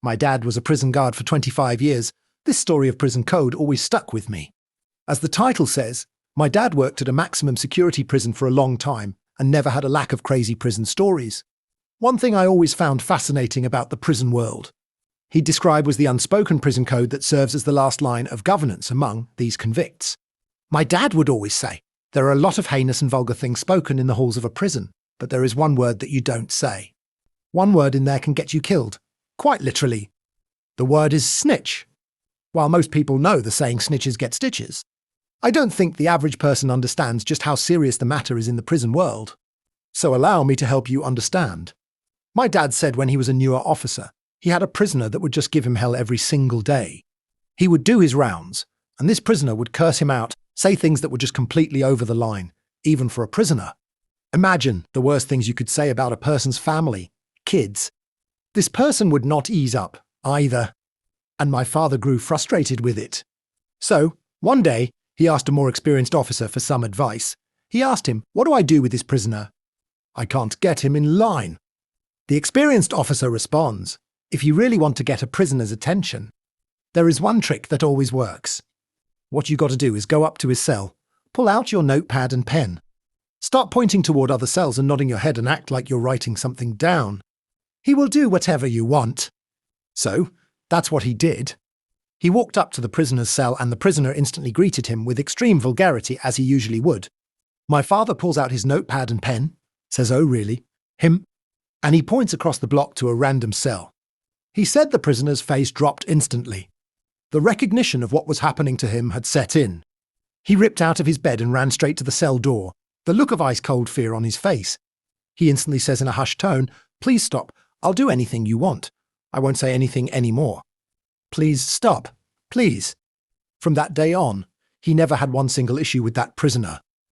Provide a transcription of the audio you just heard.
My dad was a prison guard for 25 years. This story of prison code always stuck with me. As the title says, my dad worked at a maximum security prison for a long time and never had a lack of crazy prison stories. One thing I always found fascinating about the prison world, he described, was the unspoken prison code that serves as the last line of governance among these convicts. My dad would always say, there are a lot of heinous and vulgar things spoken in the halls of a prison, but there is one word that you don't say. One word in there can get you killed, quite literally. The word is snitch. While most people know the saying snitches get stitches, I don't think the average person understands just how serious the matter is in the prison world. So allow me to help you understand. My dad said when he was a newer officer, he had a prisoner that would just give him hell every single day. He would do his rounds, and this prisoner would curse him out, say things that were just completely over the line, even for a prisoner. Imagine the worst things you could say about a person's family, kids. This person would not ease up, either. And my father grew frustrated with it. So, one day, he asked a more experienced officer for some advice. He asked him, "What do I do with this prisoner?" "I can't get him in line." The experienced officer responds, "If you really want to get a prisoner's attention, there is one trick that always works. What you got to do is go up to his cell, pull out your notepad and pen. Start pointing toward other cells and nodding your head and act like you're writing something down. He will do whatever you want." So, that's what he did. He walked up to the prisoner's cell and the prisoner instantly greeted him with extreme vulgarity, as he usually would. My father pulls out his notepad and pen, says, "Oh really? Him?" and he points across the block to a random cell. He said the prisoner's face dropped instantly. The recognition of what was happening to him had set in. He ripped out of his bed and ran straight to the cell door, the look of ice-cold fear on his face. He instantly says in a hushed tone, "Please stop. I'll do anything you want. I won't say anything anymore. Please stop. Please." From that day on, he never had one single issue with that prisoner.